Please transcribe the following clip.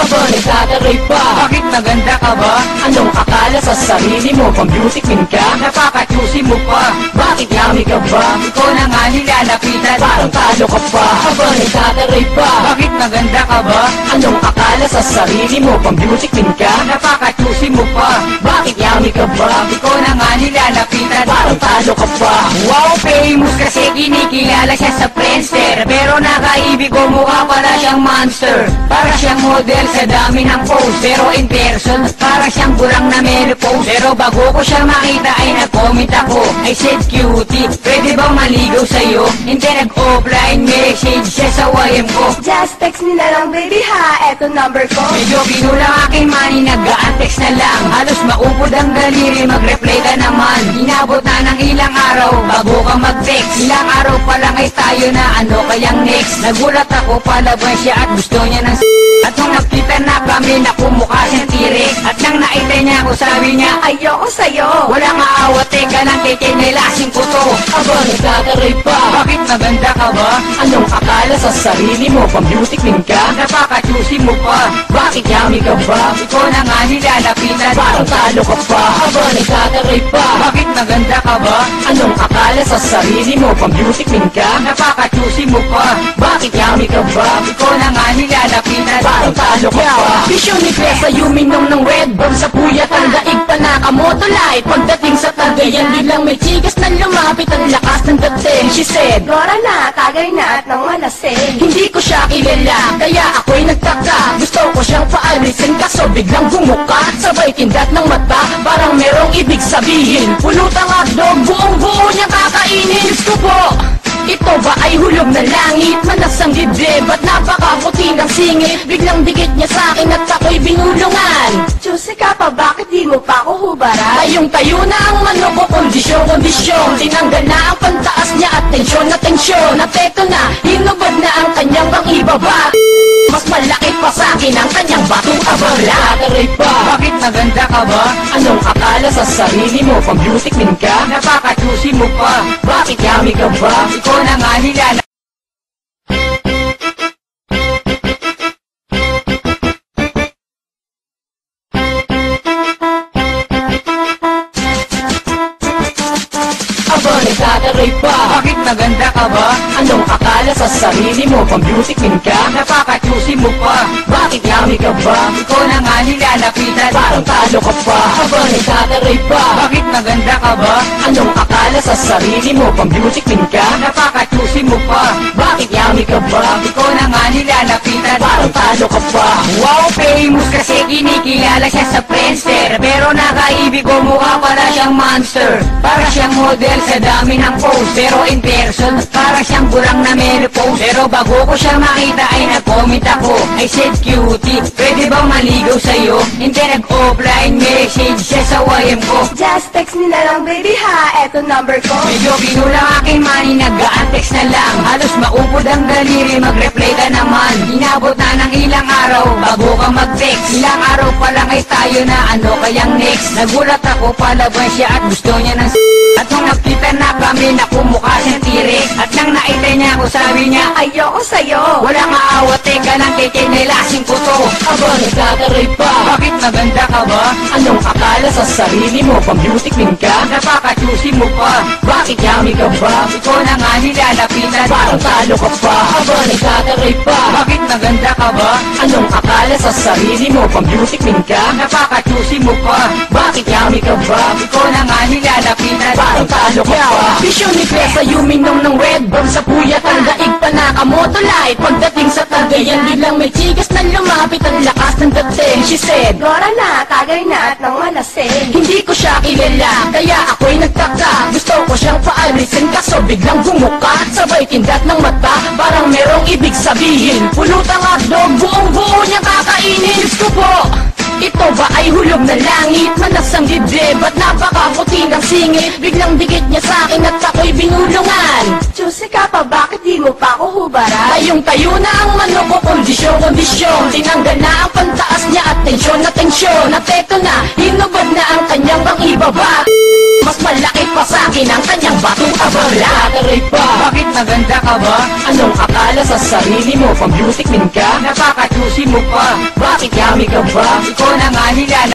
Aba, nagtataray pa. Bakit maganda ka ba? Anong akala sa sarili mo? Pang beauty queen ka? Napaka-choosy mo pa. Bakit yummy ka ba? Ikaw na nga nilalapitan. Parang talo ka pa. Aba, nagtataray pa. Bakit maganda ka ba? Anong akala sa sarili mo? Pang beauty queen ka? Napaka-choosy mo pa. Bakit yummy ka ba? Ikaw na nga nilalapitan. Parang talo ka pa. Wow, famous kasi kinikilala siya sa Friendster. Pero nakaibig ko mukha pala siyang monster. Para siyang model sa dami ng post. Pero in person, para siyang burang na menopause. Pero bago ko siya makita ay nag-comment ako. I said, cutie, pwede bang maligaw sa'yo? Hindi nag-offline message siya sa YM ko. Just text me na lang baby ha, eto number ko. Medyo binulang aking money, nag-a-text na lang. Halos maupod ang daliri, mag-reply ka naman. Inabot na ng ilang araw, bago kang mag-text. Ilang araw pa lang ay tayo na, ano kayang next? Nagulat ako, palaban siya at gusto niya ng At nung nakita na kami, nakumukha siyang T-Rex. At nang naitay niya ako, sabi niya, Ayoko sa'yo. walang aawat, teka lang, kikinailasin ko to. Aba, nagtataray pa. Bakit maganda ka ba? Anong akala sa sarili mo? Pang beauty queen ka? Napaka-choosy mo pa. Bakit yummy ka ba? Ikaw na nga nilalapitan. Parang talo ka pa. Aba, nagtataray pa. Bakit maganda ka ba? Anong akala sa sarili mo? Pang beauty queen ka? Napaka-choosy mo pa. Bakit yummy ka ba? Ikaw na nga nilalapitan. Parang talo ka pa. Vision ni Klesa, yuminom ng Red Bull sa puyat. Ang daig pa nakamoto light. Pagdating sa Tagayan, bilang may chikas na lumapit. Ang lakas ng dating, she said, Gora na, tagay na at nang malasing. hindi ko siya kilala, kaya ako'y nagtaka. Gusto ko siyang paalisin, kaso biglang bumuka. Sabay tindat ng mata, parang merong ibig sabihin. Pulutang hotdog, buong buo niya kakainin. Diyos ko po, ito ba ay hulog na langit? Manas ang dibdib at napakaputi ng singit. Biglang dikit niya sa akin at ako'y binulungan. Juicy ka pa, bakit di mo pa ako hubaran? Tayong tayo na ang manok ko, kondisyon. Tinanggal na ang pantaas niya at tensyon. At eto na, hinubad na ang kanyang pang ibaba. Mas malaki pa sa akin ang kanyang batong abala. Nagtataray pa. Bakit maganda ka ba? Anong akala sa sarili mo? Pang beauty queen ka? Napaka-choosy mo pa. Bakit yummy ka ba? Ikaw na nga nilalapitan. Aba, nagtataray pa. Bakit maganda ka ba? Anong akala sa sarili mo? Pang beauty queen ka? Napaka-choosy mo pa. Bakit yummy ka ba? Ikaw na nga nilalapitan. Parang talo ka pa. Aba, nagtataray pa. Bakit maganda ka ba? Anong akala sa sarili mo? Pang beauty queen ka? Napaka-choosy mo pa. Bakit yummy ka ba? Ikaw na nga nilalapitan. Parang talo ka pa. Wow, famous kasi kinikilala siya sa Friendster. Pero nakaibig ko mukha pala siyang monster. Para siyang model sa dami ng post. Pero in person, para siyang burang na menopause. Pero bago ko siya makita ay nag-comment ako. I said, cutie, pwede bang maligaw sa'yo? Hindi nag-offline message siya sa YM ko. Just text me na lang baby ha, eto number ko. Medyo binulang aking money, nag-a-text na lang. Halos maupod ang daliri, mag-reply ka naman. Inabot na ng ilang araw, bago kang mag-text. Ilang araw pa lang ay tayo na, ano kayang next? Nagulat ako, palaban siya at gusto niya ng At nung nakita na kami, nakumukha siyang T-Rex. At nang naitay niya ako, sabi niya, Ayoko sa'yo. walang aawat, teka lang, kikinailasin ko to. Aba, nagtataray pa. Bakit maganda ka ba? Anong akala sa sarili mo? Pang beauty queen ka? Napaka-choosy mo pa. Bakit yummy ka ba? Ikaw na nga nilalapitan. Parang talo ka pa. Aba, nagtataray pa. Bakit maganda ka ba? Anong akala sa sarili mo? Pang beauty queen ka? Napaka-choosy mo pa. Bakit yummy ka ba? Ikaw na nga nilalapitan. Parang talo ka pa. Vision ni Klesa, yuminom ng Red Bull sa puyat. Ang daig pa nakamoto light. Pagdating sa Tagayan, bilang may chikas na lumapit. Ang lakas ng dating, she said, Gora na, tagay na at nang malasing. hindi ko siya kilala, kaya ako'y nagtaka. Gusto ko siyang paalisin, kaso biglang bumuka. Sabay tindat ng mata, parang merong ibig sabihin. Pulutang hotdog, buong buo niya kakainin. Diyos ko po, ito ba ay hulog na langit? Manas ang dibdib at napakaputi ng singit. Biglang dikit niya sa akin at ako'y binulungan. Juicy ka pa, bakit di mo pa ako hubaran? Tayong tayo na ang manok ko, kondisyon. Tinanggal na ang pantaas niya at tensyon. At eto na, hinubad na ang kanyang pang ibaba. Mas malaki pa sa akin ang kanyang batong abala. Nagtataray pa. Bakit maganda ka ba? Anong akala sa sarili mo? Pang beauty queen ka? Napaka-choosy mo pa. Bakit dumami ka ba? Ikaw na nga nila